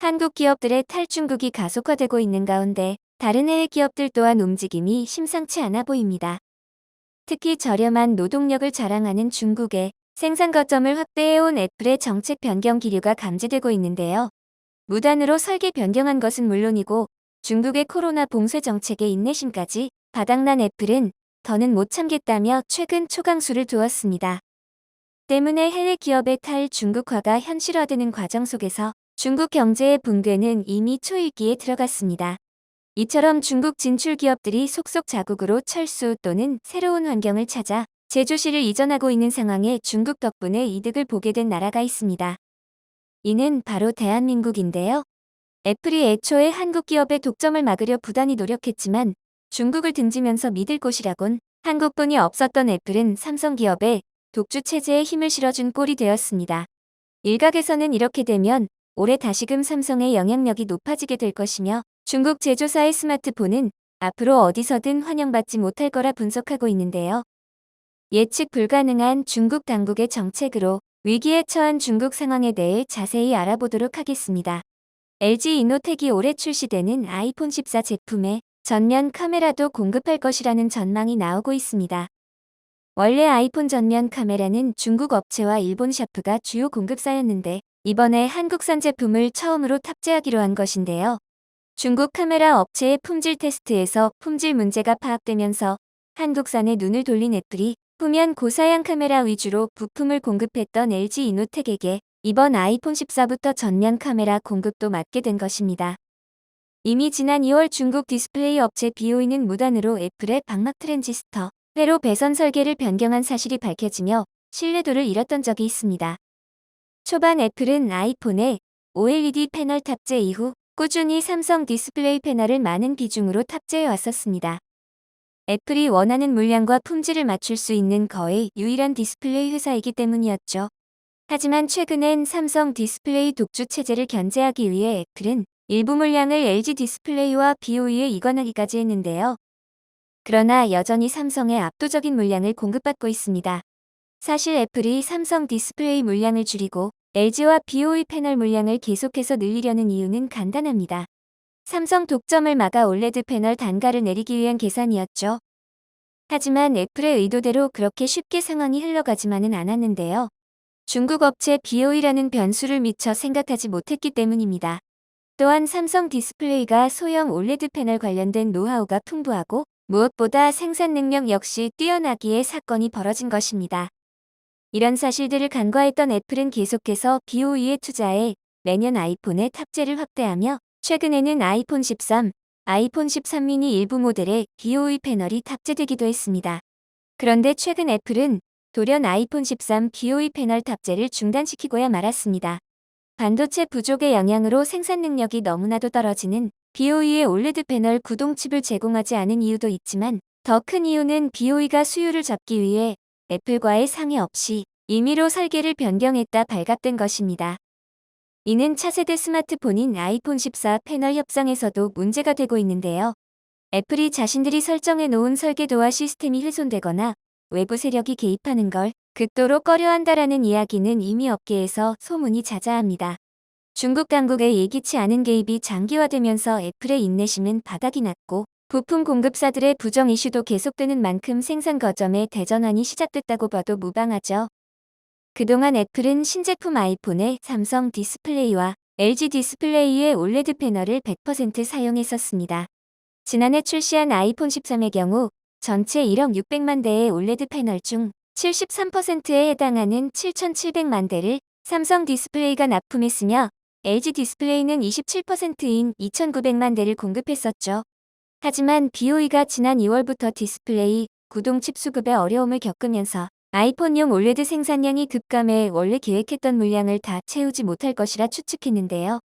한국 기업들의 탈중국이 가속화되고 있는 가운데 다른 해외 기업들 또한 움직임이 심상치 않아 보입니다. 특히 저렴한 노동력을 자랑하는 중국에 생산 거점을 확대해온 애플의 정책 변경 기류가 감지되고 있는데요. 무단으로 설계 변경한 것은 물론이고 중국의 코로나 봉쇄 정책의 인내심까지 바닥난 애플은 더는 못 참겠다며 최근 초강수를 두었습니다. 때문에 해외 기업의 탈중국화가 현실화되는 과정 속에서 중국 경제의 붕괴는 이미 초일기에 들어갔습니다. 이처럼 중국 진출 기업들이 속속 자국으로 철수 또는 새로운 환경을 찾아 제조실을 이전하고 있는 상황에 중국 덕분에 이득을 보게 된 나라가 있습니다. 이는 바로 대한민국인데요. 애플이 애초에 한국 기업의 독점을 막으려 부단히 노력했지만 중국을 등지면서 믿을 곳이라곤 한국뿐이 없었던 애플은 삼성 기업의 독주 체제에 힘을 실어준 꼴이 되었습니다. 일각에서는 이렇게 되면 올해 다시금 삼성의 영향력이 높아지게 될 것이며 중국 제조사의 스마트폰은 앞으로 어디서든 환영받지 못할 거라 분석하고 있는데요. 예측 불가능한 중국 당국의 정책으로 위기에 처한 중국 상황에 대해 자세히 알아보도록 하겠습니다. LG 이노텍이 올해 출시되는 아이폰 14 제품에 전면 카메라도 공급할 것이라는 전망이 나오고 있습니다. 원래 아이폰 전면 카메라는 중국 업체와 일본 샤프가 주요 공급사였는데 이번에 한국산 제품을 처음으로 탑재하기로 한 것인데요. 중국 카메라 업체의 품질 테스트에서 품질 문제가 파악되면서 한국산에 눈을 돌린 애플이 후면 고사양 카메라 위주로 부품을 공급했던 LG 이노텍에게 이번 아이폰 14부터 전면 카메라 공급도 맡게 된 것입니다. 이미 지난 2월 중국 디스플레이 업체 BOE는 무단으로 애플의 방막 트랜지스터 회로 배선 설계를 변경한 사실이 밝혀지며 신뢰도를 잃었던 적이 있습니다. 초반 애플은 아이폰에 OLED 패널 탑재 이후 꾸준히 삼성 디스플레이 패널을 많은 비중으로 탑재해 왔었습니다. 애플이 원하는 물량과 품질을 맞출 수 있는 거의 유일한 디스플레이 회사이기 때문이었죠. 하지만 최근엔 삼성 디스플레이 독주 체제를 견제하기 위해 애플은 일부 물량을 LG 디스플레이와 BOE에 이관하기까지 했는데요. 그러나 여전히 삼성의 압도적인 물량을 공급받고 있습니다. 사실 애플이 삼성 디스플레이 물량을 줄이고 LG와 BOE 패널 물량을 계속해서 늘리려는 이유는 간단합니다. 삼성 독점을 막아 올레드 패널 단가를 내리기 위한 계산이었죠. 하지만 애플의 의도대로 그렇게 쉽게 상황이 흘러가지만은 않았는데요. 중국 업체 BOE라는 변수를 미처 생각하지 못했기 때문입니다. 또한 삼성 디스플레이가 소형 올레드 패널 관련된 노하우가 풍부하고 무엇보다 생산 능력 역시 뛰어나기에 사건이 벌어진 것입니다. 이런 사실들을 간과했던 애플은 계속해서 BOE에 투자해 매년 아이폰의 탑재를 확대하며 최근에는 아이폰 13, 아이폰 13 미니 일부 모델에 BOE 패널이 탑재되기도 했습니다. 그런데 최근 애플은 돌연 아이폰 13 BOE 패널 탑재를 중단시키고야 말았습니다. 반도체 부족의 영향으로 생산 능력이 너무나도 떨어지는 BOE의 올레드 패널 구동칩을 제공하지 않은 이유도 있지만 더 큰 이유는 BOE가 수요를 잡기 위해 애플과의 상의 없이 임의로 설계를 변경했다 발각된 것입니다. 이는 차세대 스마트폰인 아이폰 14 패널 협상에서도 문제가 되고 있는데요. 애플이 자신들이 설정해 놓은 설계도와 시스템이 훼손되거나 외부 세력이 개입하는 걸 극도로 꺼려한다라는 이야기는 이미 업계에서 소문이 자자합니다. 중국 당국의 예기치 않은 개입이 장기화되면서 애플의 인내심은 바닥이 났고 부품 공급사들의 부정 이슈도 계속되는 만큼 생산 거점의 대전환이 시작됐다고 봐도 무방하죠. 그동안 애플은 신제품 아이폰에 삼성 디스플레이와 LG 디스플레이의 올레드 패널을 100% 사용했었습니다. 지난해 출시한 아이폰 13의 경우 전체 1억 600만 대의 올레드 패널 중 73%에 해당하는 7,700만 대를 삼성 디스플레이가 납품했으며 LG 디스플레이는 27%인 2,900만 대를 공급했었죠. 하지만 BOE가 지난 2월부터 디스플레이, 구동칩 수급에 어려움을 겪으면서 아이폰용 올레드 생산량이 급감해 원래 계획했던 물량을 다 채우지 못할 것이라 추측했는데요.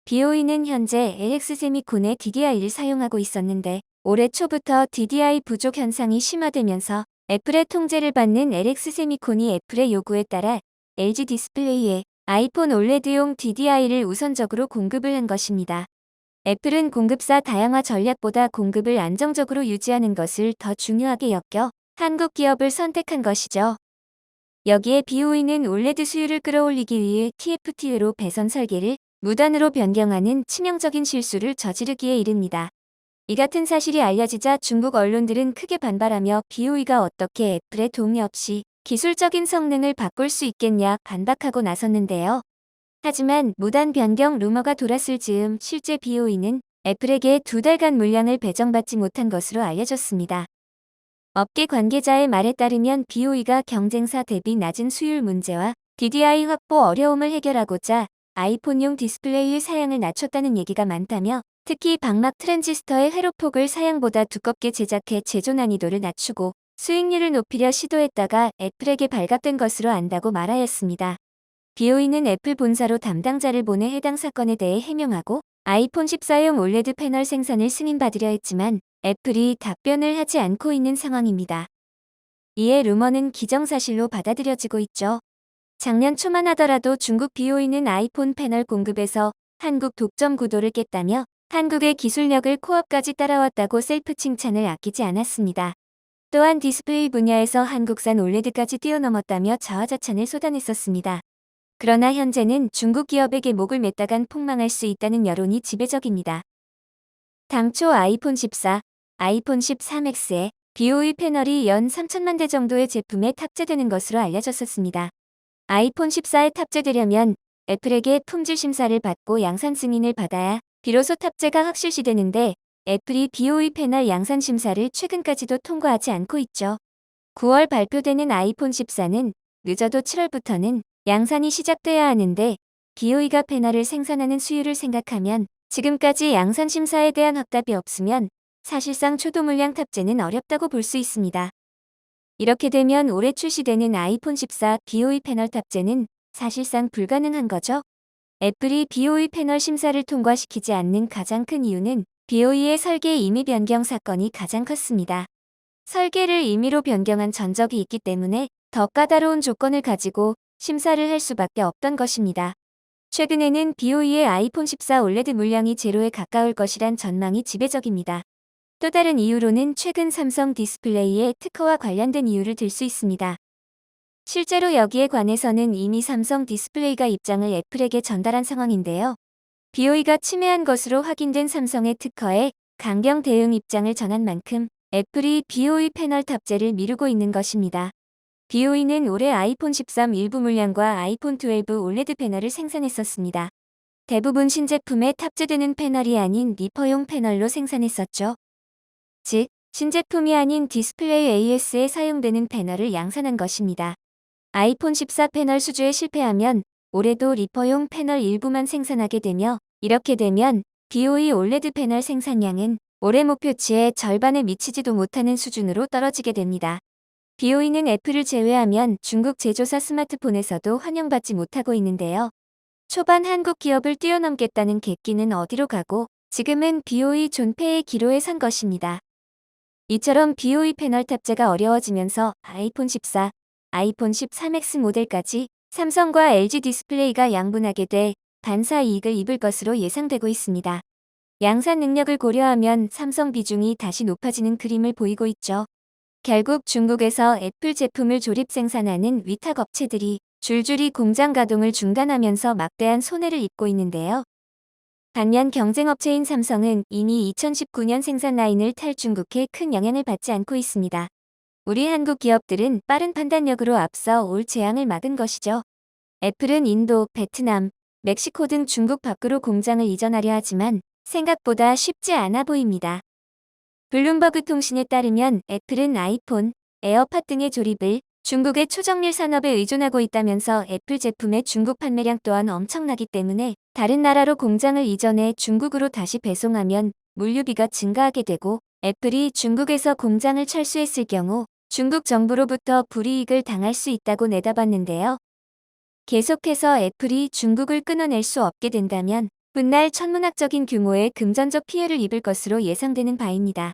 BOE는 현재 LX 세미콘의 DDI를 사용하고 있었는데 올해 초부터 DDI 부족 현상이 심화되면서 애플의 통제를 받는 LX 세미콘이 애플의 요구에 따라 LG 디스플레이에 아이폰 올레드용 DDI를 우선적으로 공급을 한 것입니다. 애플은 공급사 다양화 전략보다 공급을 안정적으로 유지하는 것을 더 중요하게 여겨 한국 기업을 선택한 것이죠. 여기에 BOE는 올레드 수요를 끌어올리기 위해 TFT 회로 배선 설계를 무단으로 변경하는 치명적인 실수를 저지르기에 이릅니다. 이 같은 사실이 알려지자 중국 언론들은 크게 반발하며 BOE가 어떻게 애플의 동의 없이 기술적인 성능을 바꿀 수 있겠냐 반박하고 나섰는데요. 하지만 무단 변경 루머가 돌았을 즈음 실제 BOE는 애플에게 2달간 물량을 배정받지 못한 것으로 알려졌습니다. 업계 관계자의 말에 따르면 BOE가 경쟁사 대비 낮은 수율 문제와 DDI 확보 어려움을 해결하고자 아이폰용 디스플레이의 사양을 낮췄다는 얘기가 많다며 특히 방막 트랜지스터의 회로폭을 사양보다 두껍게 제작해 제조 난이도를 낮추고 수익률을 높이려 시도했다가 애플에게 발각된 것으로 안다고 말하였습니다. BOE는 애플 본사로 담당자를 보내 해당 사건에 대해 해명하고 아이폰 14용 올레드 패널 생산을 승인받으려 했지만 애플이 답변을 하지 않고 있는 상황입니다. 이에 루머는 기정사실로 받아들여지고 있죠. 작년 초만 하더라도 중국 BOE는 아이폰 패널 공급에서 한국 독점 구도를 깼다며 한국의 기술력을 코앞까지 따라왔다고 셀프 칭찬을 아끼지 않았습니다. 또한 디스플레이 분야에서 한국산 올레드까지 뛰어넘었다며 자화자찬을 쏟아냈었습니다. 그러나 현재는 중국 기업에게 목을 맸다간 폭망할 수 있다는 여론이 지배적입니다. 당초 아이폰 14, 아이폰 13 X에 BOE 패널이 연 3천만 대 정도의 제품에 탑재되는 것으로 알려졌었습니다. 아이폰 14에 탑재되려면 애플에게 품질 심사를 받고 양산 승인을 받아야 비로소 탑재가 확실시되는데 애플이 BOE 패널 양산 심사를 최근까지도 통과하지 않고 있죠. 9월 발표되는 아이폰 14는 늦어도 7월부터는 양산이 시작돼야 하는데 BOE가 패널을 생산하는 수율을 생각하면 지금까지 양산 심사에 대한 확답이 없으면 사실상 초도 물량 탑재는 어렵다고 볼 수 있습니다. 이렇게 되면 올해 출시되는 아이폰 14 BOE 패널 탑재는 사실상 불가능한 거죠. 애플이 BOE 패널 심사를 통과시키지 않는 가장 큰 이유는 BOE의 설계 임의 변경 사건이 가장 컸습니다. 설계를 임의로 변경한 전적이 있기 때문에 더 까다로운 조건을 가지고 심사를 할 수밖에 없던 것입니다. 최근에는 BOE의 아이폰 14 올레드 물량이 제로에 가까울 것이란 전망이 지배적입니다. 또 다른 이유로는 최근 삼성 디스플레이의 특허와 관련된 이유를 들 수 있습니다. 실제로 여기에 관해서는 이미 삼성 디스플레이가 입장을 애플에게 전달한 상황인데요. BOE가 침해한 것으로 확인된 삼성의 특허에 강경 대응 입장을 전한 만큼 애플이 BOE 패널 탑재를 미루고 있는 것입니다. BOE는 올해 아이폰 13 일부 물량과 아이폰 12 올레드 패널을 생산했었습니다. 대부분 신제품에 탑재되는 패널이 아닌 리퍼용 패널로 생산했었죠. 즉, 신제품이 아닌 디스플레이 AS에 사용되는 패널을 양산한 것입니다. 아이폰 14 패널 수주에 실패하면 올해도 리퍼용 패널 일부만 생산하게 되며 이렇게 되면 BOE 올레드 패널 생산량은 올해 목표치의 절반에 미치지도 못하는 수준으로 떨어지게 됩니다. BOE는 애플을 제외하면 중국 제조사 스마트폰에서도 환영받지 못하고 있는데요. 초반 한국 기업을 뛰어넘겠다는 객기는 어디로 가고 지금은 BOE 존폐의 기로에 선 것입니다. 이처럼 BOE 패널 탑재가 어려워지면서 아이폰 14, 아이폰 13X 모델까지 삼성과 LG 디스플레이가 양분하게 돼 반사 이익을 입을 것으로 예상되고 있습니다. 양산 능력을 고려하면 삼성 비중이 다시 높아지는 그림을 보이고 있죠. 결국 중국에서 애플 제품을 조립 생산하는 위탁 업체들이 줄줄이 공장 가동을 중단하면서 막대한 손해를 입고 있는데요. 반면 경쟁업체인 삼성은 이미 2019년 생산 라인을 탈중국해 큰 영향을 받지 않고 있습니다. 우리 한국 기업들은 빠른 판단력으로 앞서 올 재앙을 막은 것이죠. 애플은 인도, 베트남, 멕시코 등 중국 밖으로 공장을 이전하려 하지만 생각보다 쉽지 않아 보입니다. 블룸버그 통신에 따르면 애플은 아이폰, 에어팟 등의 조립을 중국의 초정밀 산업에 의존하고 있다면서 애플 제품의 중국 판매량 또한 엄청나기 때문에 다른 나라로 공장을 이전해 중국으로 다시 배송하면 물류비가 증가하게 되고 애플이 중국에서 공장을 철수했을 경우 중국 정부로부터 불이익을 당할 수 있다고 내다봤는데요. 계속해서 애플이 중국을 끊어낼 수 없게 된다면 훗날 천문학적인 규모의 금전적 피해를 입을 것으로 예상되는 바입니다.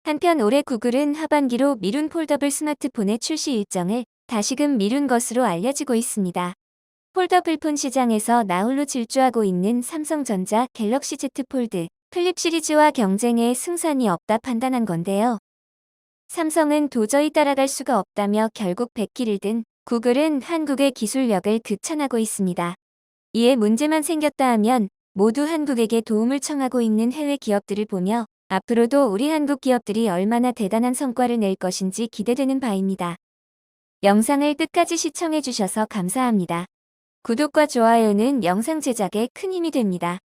한편 올해 구글은 하반기로 미룬 폴더블 스마트폰의 출시 일정을 다시금 미룬 것으로 알려지고 있습니다. 폴더블 폰 시장에서 나홀로 질주하고 있는 삼성전자 갤럭시 Z 폴드, 플립 시리즈와 경쟁에 승산이 없다 판단한 건데요. 삼성은 도저히 따라갈 수가 없다며 결국 백기를 든 구글은 한국의 기술력을 극찬하고 있습니다. 이에 문제만 생겼다 하면 모두 한국에게 도움을 청하고 있는 해외 기업들을 보며 앞으로도 우리 한국 기업들이 얼마나 대단한 성과를 낼 것인지 기대되는 바입니다. 영상을 끝까지 시청해주셔서 감사합니다. 구독과 좋아요는 영상 제작에 큰 힘이 됩니다.